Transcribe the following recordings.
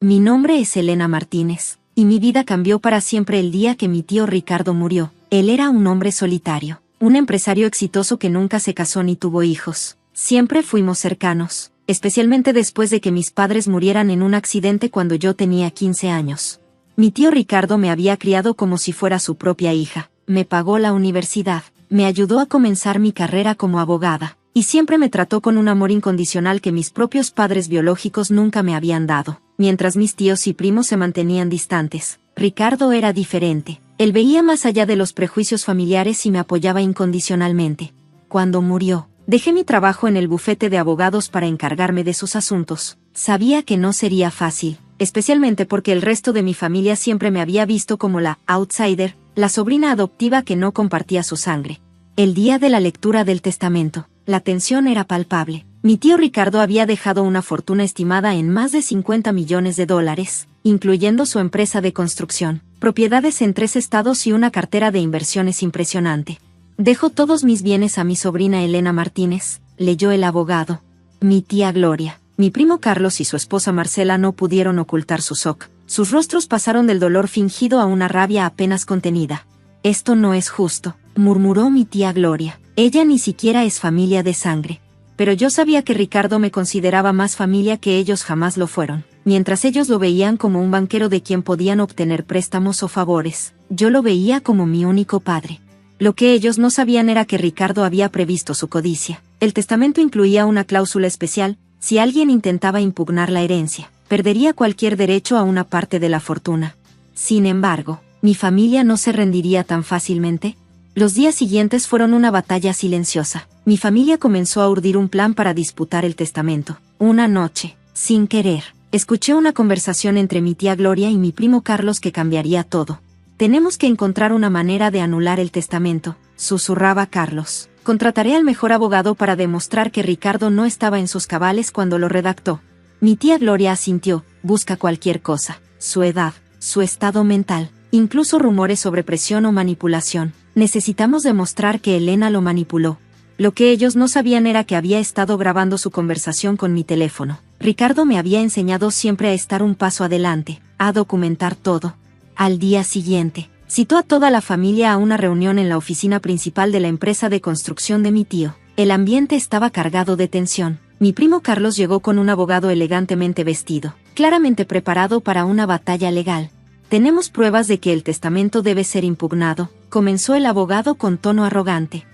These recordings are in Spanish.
Mi nombre es Elena Martínez, y mi vida cambió para siempre el día que mi tío Ricardo murió. Él era un hombre solitario, un empresario exitoso que nunca se casó ni tuvo hijos. Siempre fuimos cercanos, especialmente después de que mis padres murieran en un accidente cuando yo tenía 15 años. Mi tío Ricardo me había criado como si fuera su propia hija, me pagó la universidad, me ayudó a comenzar mi carrera como abogada, y siempre me trató con un amor incondicional que mis propios padres biológicos nunca me habían dado. Mientras mis tíos y primos se mantenían distantes, Ricardo era diferente. Él veía más allá de los prejuicios familiares y me apoyaba incondicionalmente. Cuando murió, dejé mi trabajo en el bufete de abogados para encargarme de sus asuntos. Sabía que no sería fácil, especialmente porque el resto de mi familia siempre me había visto como la outsider, la sobrina adoptiva que no compartía su sangre. El día de la lectura del testamento, la tensión era palpable. Mi tío Ricardo había dejado una fortuna estimada en más de $50 millones, incluyendo su empresa de construcción, propiedades en 3 estados y una cartera de inversiones impresionante. Dejo todos mis bienes a mi sobrina Elena Martínez, leyó el abogado. Mi tía Gloria, mi primo Carlos y su esposa Marcela no pudieron ocultar su shock. Sus rostros pasaron del dolor fingido a una rabia apenas contenida. Esto no es justo, murmuró mi tía Gloria. Ella ni siquiera es familia de sangre. Pero yo sabía que Ricardo me consideraba más familia que ellos jamás lo fueron. Mientras ellos lo veían como un banquero de quien podían obtener préstamos o favores, yo lo veía como mi único padre. Lo que ellos no sabían era que Ricardo había previsto su codicia. El testamento incluía una cláusula especial: si alguien intentaba impugnar la herencia, perdería cualquier derecho a una parte de la fortuna. Sin embargo, mi familia no se rendiría tan fácilmente. Los días siguientes fueron una batalla silenciosa. Mi familia comenzó a urdir un plan para disputar el testamento. Una noche, sin querer, escuché una conversación entre mi tía Gloria y mi primo Carlos que cambiaría todo. Tenemos que encontrar una manera de anular el testamento, susurraba Carlos. Contrataré al mejor abogado para demostrar que Ricardo no estaba en sus cabales cuando lo redactó. Mi tía Gloria asintió. Busca cualquier cosa, su edad, su estado mental, incluso rumores sobre presión o manipulación. Necesitamos demostrar que Elena lo manipuló. Lo que ellos no sabían era que había estado grabando su conversación con mi teléfono. Ricardo me había enseñado siempre a estar un paso adelante, a documentar todo. Al día siguiente, citó a toda la familia a una reunión en la oficina principal de la empresa de construcción de mi tío. El ambiente estaba cargado de tensión. Mi primo Carlos llegó con un abogado elegantemente vestido, claramente preparado para una batalla legal. Tenemos pruebas de que el testamento debe ser impugnado, comenzó el abogado con tono arrogante.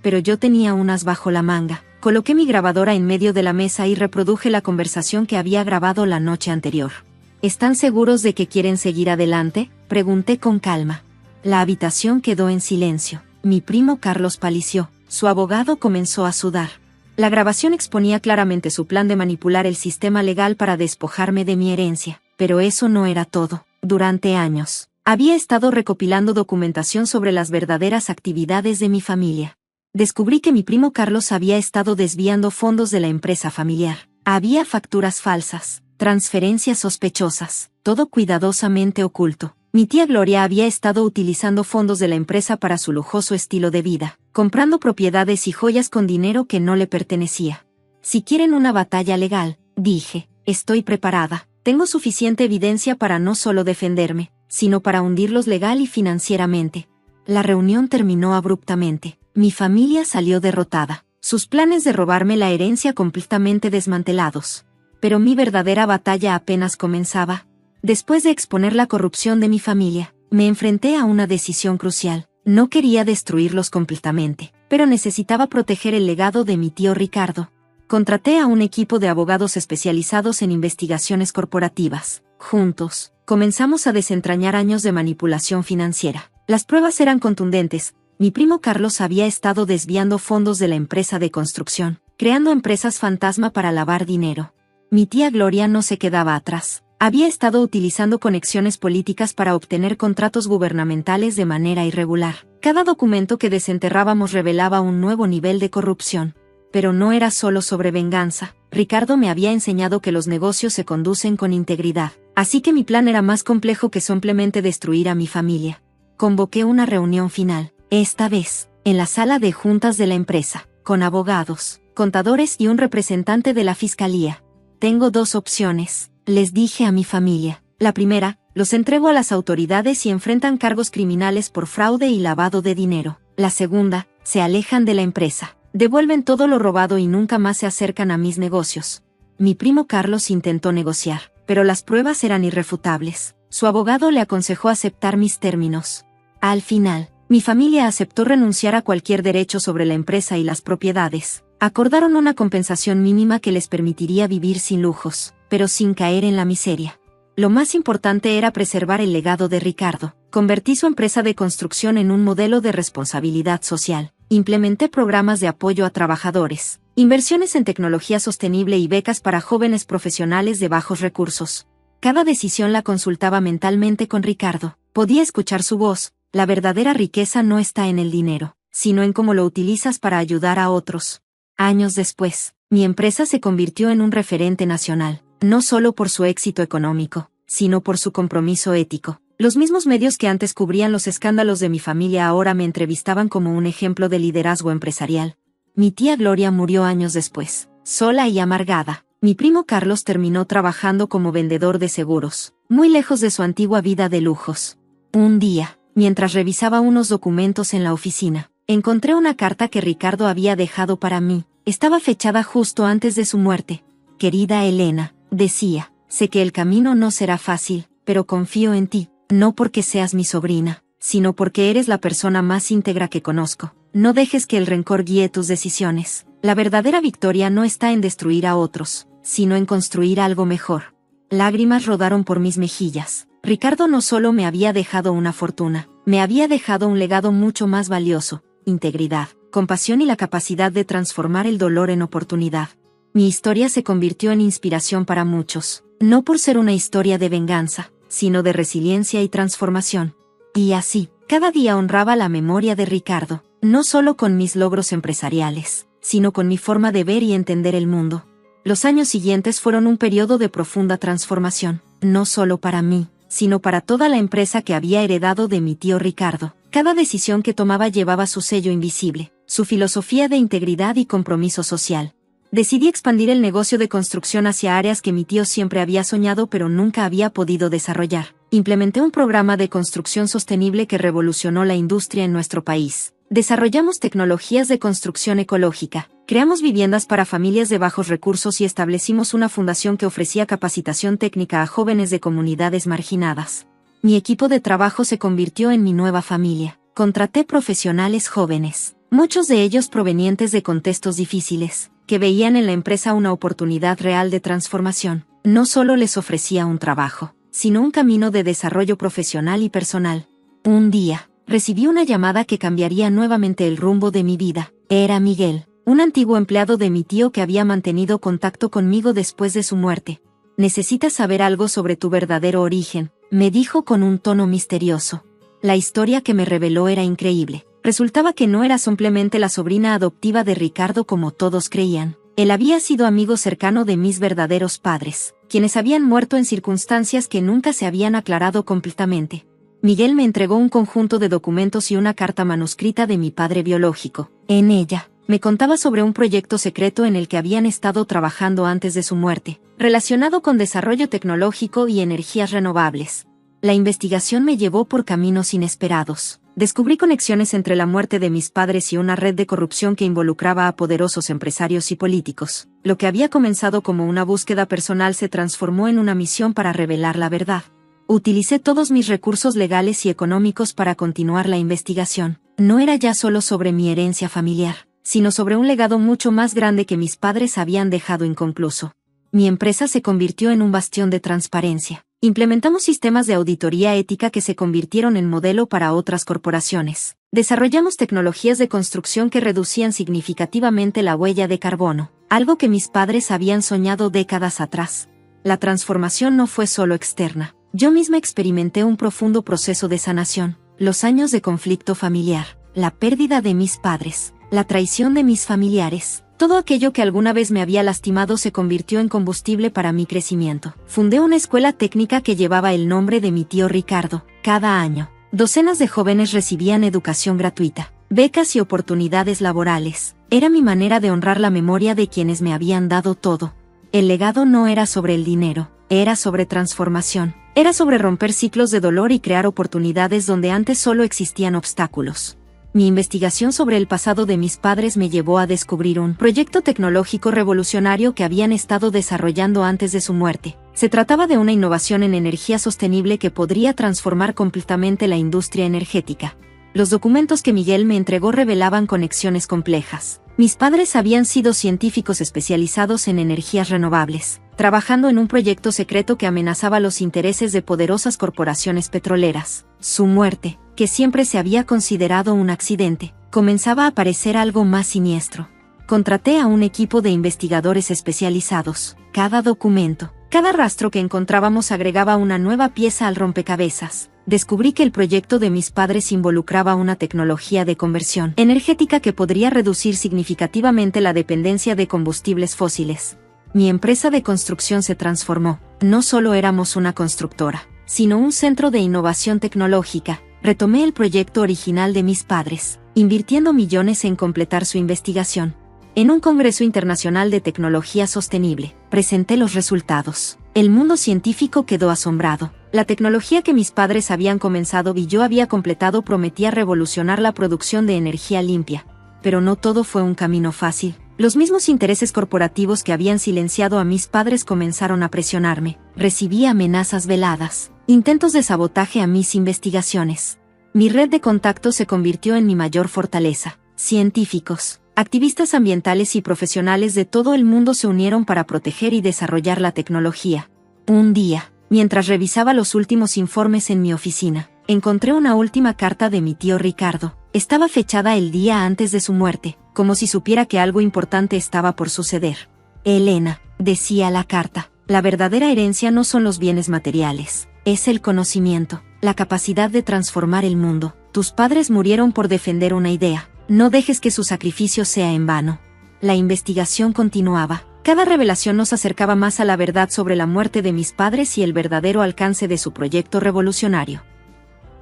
Pero yo tenía unas bajo la manga. Coloqué mi grabadora en medio de la mesa y reproduje la conversación que había grabado la noche anterior. ¿Están seguros de que quieren seguir adelante?, pregunté con calma. La habitación quedó en silencio. Mi primo Carlos palideció. Su abogado comenzó a sudar. La grabación exponía claramente su plan de manipular el sistema legal para despojarme de mi herencia. Pero eso no era todo. Durante años, había estado recopilando documentación sobre las verdaderas actividades de mi familia. Descubrí que mi primo Carlos había estado desviando fondos de la empresa familiar. Había facturas falsas, transferencias sospechosas, todo cuidadosamente oculto. Mi tía Gloria había estado utilizando fondos de la empresa para su lujoso estilo de vida, comprando propiedades y joyas con dinero que no le pertenecía. Si quieren una batalla legal, dije, estoy preparada. Tengo suficiente evidencia para no solo defenderme, sino para hundirlos legal y financieramente. La reunión terminó abruptamente. Mi familia salió derrotada, sus planes de robarme la herencia completamente desmantelados. Pero mi verdadera batalla apenas comenzaba. Después de exponer la corrupción de mi familia, me enfrenté a una decisión crucial. No quería destruirlos completamente, pero necesitaba proteger el legado de mi tío Ricardo. Contraté a un equipo de abogados especializados en investigaciones corporativas. Juntos, comenzamos a desentrañar años de manipulación financiera. Las pruebas eran contundentes. Mi primo Carlos había estado desviando fondos de la empresa de construcción, creando empresas fantasma para lavar dinero. Mi tía Gloria no se quedaba atrás. Había estado utilizando conexiones políticas para obtener contratos gubernamentales de manera irregular. Cada documento que desenterrábamos revelaba un nuevo nivel de corrupción. Pero no era solo sobre venganza. Ricardo me había enseñado que los negocios se conducen con integridad. Así que mi plan era más complejo que simplemente destruir a mi familia. Convoqué una reunión final, esta vez, en la sala de juntas de la empresa, con abogados, contadores y un representante de la fiscalía. Tengo 2 opciones. les dije a mi familia. La primera, los entrego a las autoridades y enfrentan cargos criminales por fraude y lavado de dinero. La segunda, se alejan de la empresa. Devuelven todo lo robado y nunca más se acercan a mis negocios. Mi primo Carlos intentó negociar, pero las pruebas eran irrefutables. Su abogado le aconsejó aceptar mis términos. Al final, mi familia aceptó renunciar a cualquier derecho sobre la empresa y las propiedades. Acordaron una compensación mínima que les permitiría vivir sin lujos, pero sin caer en la miseria. Lo más importante era preservar el legado de Ricardo. Convertí su empresa de construcción en un modelo de responsabilidad social. Implementé programas de apoyo a trabajadores, inversiones en tecnología sostenible y becas para jóvenes profesionales de bajos recursos. Cada decisión la consultaba mentalmente con Ricardo. Podía escuchar su voz. La verdadera riqueza no está en el dinero, sino en cómo lo utilizas para ayudar a otros. Años después, mi empresa se convirtió en un referente nacional, no solo por su éxito económico, sino por su compromiso ético. Los mismos medios que antes cubrían los escándalos de mi familia ahora me entrevistaban como un ejemplo de liderazgo empresarial. Mi tía Gloria murió años después, sola y amargada. Mi primo Carlos terminó trabajando como vendedor de seguros, muy lejos de su antigua vida de lujos. Un día, mientras revisaba unos documentos en la oficina, encontré una carta que Ricardo había dejado para mí. Estaba fechada justo antes de su muerte. Querida Elena, decía, sé que el camino no será fácil, pero confío en ti. No porque seas mi sobrina, sino porque eres la persona más íntegra que conozco. No dejes que el rencor guíe tus decisiones. La verdadera victoria no está en destruir a otros, sino en construir algo mejor. Lágrimas rodaron por mis mejillas. Ricardo no solo me había dejado una fortuna, me había dejado un legado mucho más valioso: integridad, compasión y la capacidad de transformar el dolor en oportunidad. Mi historia se convirtió en inspiración para muchos, no por ser una historia de venganza, sino de resiliencia y transformación. Y así, cada día honraba la memoria de Ricardo, no solo con mis logros empresariales, sino con mi forma de ver y entender el mundo. Los años siguientes fueron un periodo de profunda transformación, no solo para mí, sino para toda la empresa que había heredado de mi tío Ricardo. Cada decisión que tomaba llevaba su sello invisible, su filosofía de integridad y compromiso social. Decidí expandir el negocio de construcción hacia áreas que mi tío siempre había soñado pero nunca había podido desarrollar. Implementé un programa de construcción sostenible que revolucionó la industria en nuestro país. Desarrollamos tecnologías de construcción ecológica, creamos viviendas para familias de bajos recursos y establecimos una fundación que ofrecía capacitación técnica a jóvenes de comunidades marginadas. Mi equipo de trabajo se convirtió en mi nueva familia. Contraté profesionales jóvenes, muchos de ellos provenientes de contextos difíciles, que veían en la empresa una oportunidad real de transformación. No solo les ofrecía un trabajo, sino un camino de desarrollo profesional y personal. Un día, recibí una llamada que cambiaría nuevamente el rumbo de mi vida. Era Miguel, un antiguo empleado de mi tío que había mantenido contacto conmigo después de su muerte. «Necesitas saber algo sobre tu verdadero origen», me dijo con un tono misterioso. La historia que me reveló era increíble. Resultaba que no era simplemente la sobrina adoptiva de Ricardo como todos creían. Él había sido amigo cercano de mis verdaderos padres, quienes habían muerto en circunstancias que nunca se habían aclarado completamente. Miguel me entregó un conjunto de documentos y una carta manuscrita de mi padre biológico. En ella, me contaba sobre un proyecto secreto en el que habían estado trabajando antes de su muerte, relacionado con desarrollo tecnológico y energías renovables. La investigación me llevó por caminos inesperados. Descubrí conexiones entre la muerte de mis padres y una red de corrupción que involucraba a poderosos empresarios y políticos. Lo que había comenzado como una búsqueda personal se transformó en una misión para revelar la verdad. Utilicé todos mis recursos legales y económicos para continuar la investigación. No era ya solo sobre mi herencia familiar, sino sobre un legado mucho más grande que mis padres habían dejado inconcluso. Mi empresa se convirtió en un bastión de transparencia. Implementamos sistemas de auditoría ética que se convirtieron en modelo para otras corporaciones. Desarrollamos tecnologías de construcción que reducían significativamente la huella de carbono, algo que mis padres habían soñado décadas atrás. La transformación no fue solo externa. Yo misma experimenté un profundo proceso de sanación. Los años de conflicto familiar, la pérdida de mis padres, la traición de mis familiares. Todo aquello que alguna vez me había lastimado se convirtió en combustible para mi crecimiento. Fundé una escuela técnica que llevaba el nombre de mi tío Ricardo. Cada año, docenas de jóvenes recibían educación gratuita, becas y oportunidades laborales. Era mi manera de honrar la memoria de quienes me habían dado todo. El legado no era sobre el dinero, Era sobre transformación. Era sobre romper ciclos de dolor y crear oportunidades donde antes solo existían obstáculos. Mi investigación sobre el pasado de mis padres me llevó a descubrir un proyecto tecnológico revolucionario que habían estado desarrollando antes de su muerte. Se trataba de una innovación en energía sostenible que podría transformar completamente la industria energética. Los documentos que Miguel me entregó revelaban conexiones complejas. Mis padres habían sido científicos especializados en energías renovables, trabajando en un proyecto secreto que amenazaba los intereses de poderosas corporaciones petroleras. Su muerte, que siempre se había considerado un accidente, comenzaba a parecer algo más siniestro. Contraté a un equipo de investigadores especializados. Cada documento, cada rastro que encontrábamos agregaba una nueva pieza al rompecabezas. Descubrí que el proyecto de mis padres involucraba una tecnología de conversión energética que podría reducir significativamente la dependencia de combustibles fósiles. Mi empresa de construcción se transformó. No solo éramos una constructora, sino un centro de innovación tecnológica. Retomé el proyecto original de mis padres, invirtiendo millones en completar su investigación. En un congreso internacional de tecnología sostenible, presenté los resultados. El mundo científico quedó asombrado. La tecnología que mis padres habían comenzado y yo había completado prometía revolucionar la producción de energía limpia. Pero no todo fue un camino fácil. Los mismos intereses corporativos que habían silenciado a mis padres comenzaron a presionarme. Recibí amenazas veladas, intentos de sabotaje a mis investigaciones. Mi red de contactos se convirtió en mi mayor fortaleza. Científicos, activistas ambientales y profesionales de todo el mundo se unieron para proteger y desarrollar la tecnología. Un día, mientras revisaba los últimos informes en mi oficina, encontré una última carta de mi tío Ricardo. Estaba fechada el día antes de su muerte, como si supiera que algo importante estaba por suceder. Elena, decía la carta, la verdadera herencia no son los bienes materiales, es el conocimiento, la capacidad de transformar el mundo. Tus padres murieron por defender una idea. No dejes que su sacrificio sea en vano. La investigación continuaba. Cada revelación nos acercaba más a la verdad sobre la muerte de mis padres y el verdadero alcance de su proyecto revolucionario.